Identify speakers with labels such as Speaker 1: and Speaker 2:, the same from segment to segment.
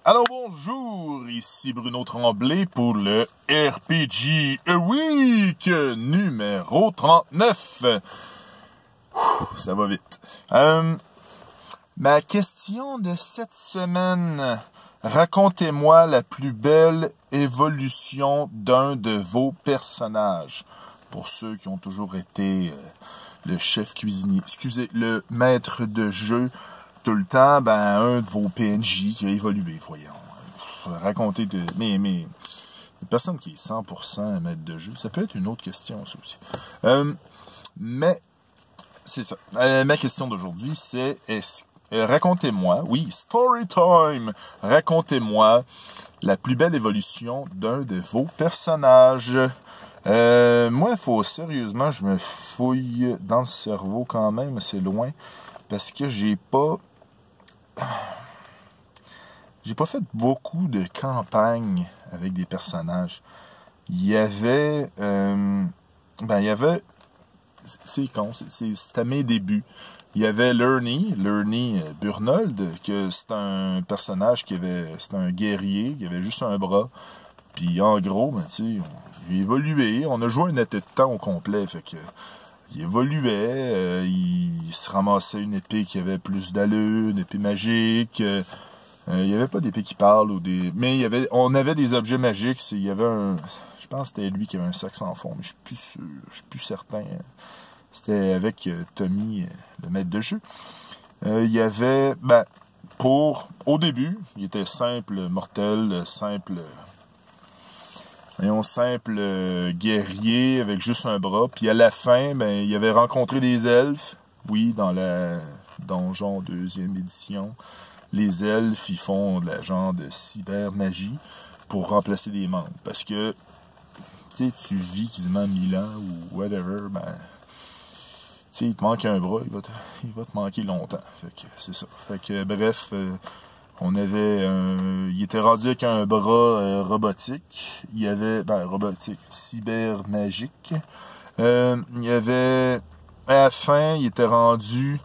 Speaker 1: Alors bonjour, ici Bruno Tremblay pour le RPG Week numéro 39. Ça va vite. Ma question de cette semaine, racontez-moi la plus belle évolution d'un de vos personnages. Pour ceux qui ont toujours été le chef cuisinier, le maître de jeu tout le temps, un de vos PNJ qui a évolué, voyons. Racontez de... Mais une personne qui est 100% maître de jeu, ça peut être une autre question, ça aussi. Mais, c'est ça. Ma question d'aujourd'hui, c'est... racontez-moi, oui, story time! Racontez-moi la plus belle évolution d'un de vos personnages. Moi, sérieusement, je me fouille dans le cerveau quand même, c'est loin, parce que j'ai pas fait beaucoup de campagnes avec des personnages. Il y avait, c'est con, c'était mes débuts. Il y avait Lerny Burnold, que c'est un personnage c'était un guerrier, qui avait juste un bras. Puis en gros, tu sais, il évoluait, on a joué un été de temps au complet, fait que il évoluait, il se ramassait une épée qui avait plus d'allure, une épée magique. Il n'y avait pas d'épée qui parle mais on avait des objets magiques. Il y avait je pense que c'était lui qui avait un sac sans fond, mais je suis plus sûr, je suis plus certain. C'était avec Tommy, le maître de jeu. Il y avait, au début, il était simple, mortel, simple guerrier avec juste un bras. Puis à la fin, il avait rencontré des elfes. Oui, dans la donjon 2e édition. Les elfes, ils font de la genre de cyber-magie pour remplacer des membres. Parce que, tu vis quasiment 1000 ans ou whatever, il te manque un bras, il va te manquer longtemps. Fait que c'est ça. Fait que bref... il était rendu avec un bras robotique. Il y avait, robotique, cyber-magique. Il y avait, à la fin, il était rendu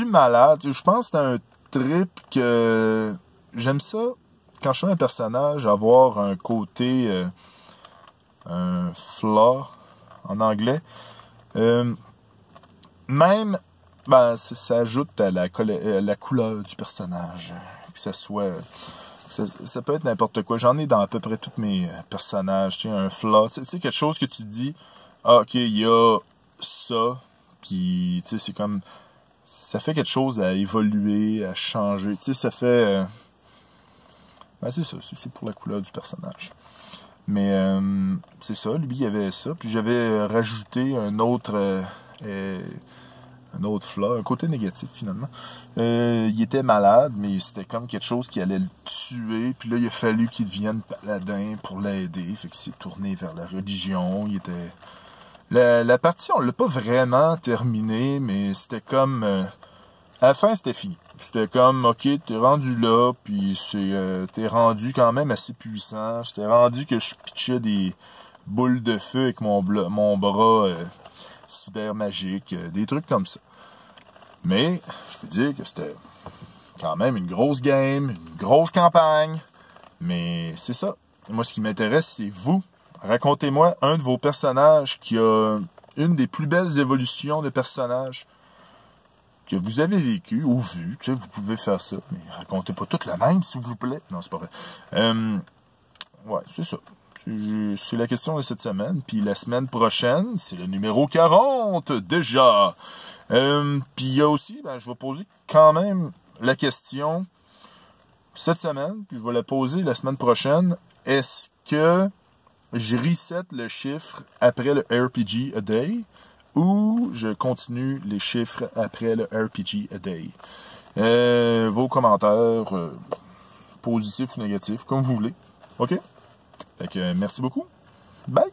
Speaker 1: malade. Je pense que c'était un trip que j'aime ça, quand je fais un personnage, avoir un côté, un flaw, en anglais. Même, ça ajoute à la couleur du personnage. Que ça soit... Ça peut être n'importe quoi. J'en ai dans à peu près tous mes personnages. Tu sais, un flaw. Tu sais, quelque chose que tu te dis, OK, il y a ça. Puis, tu sais, c'est comme... Ça fait quelque chose à évoluer, à changer. Tu sais, ça fait... c'est ça. C'est pour la couleur du personnage. Mais, c'est ça. Lui, il y avait ça. Puis j'avais rajouté un autre flaw, un côté négatif finalement. Il était malade, mais c'était comme quelque chose qui allait le tuer. Puis là, il a fallu qu'il devienne paladin pour l'aider. Fait qu'il s'est tourné vers la religion. La partie, on l'a pas vraiment terminée, mais c'était comme... à la fin, c'était fini. C'était comme, OK, t'es rendu là, puis t'es rendu quand même assez puissant. J'étais rendu que je pitchais des boules de feu avec mon bras... cyber magique, des trucs comme ça. Mais, je peux dire que c'était quand même une grosse game, une grosse campagne. Mais c'est ça. Moi, ce qui m'intéresse, c'est vous. Racontez-moi un de vos personnages qui a une des plus belles évolutions de personnages que vous avez vécu ou vu. Tu sais, vous pouvez faire ça, mais racontez pas toute la même, s'il vous plaît. Non, c'est pas vrai. Ouais, c'est ça. C'est la question de cette semaine. Puis la semaine prochaine, c'est le numéro 40 déjà. Puis il y a aussi, je vais poser quand même la question cette semaine, puis je vais la poser la semaine prochaine. Est-ce que je reset le chiffre après le RPG a day ou je continue les chiffres après le RPG a day? Vos commentaires, positifs ou négatifs, comme vous voulez. OK? Fait que merci beaucoup. Bye!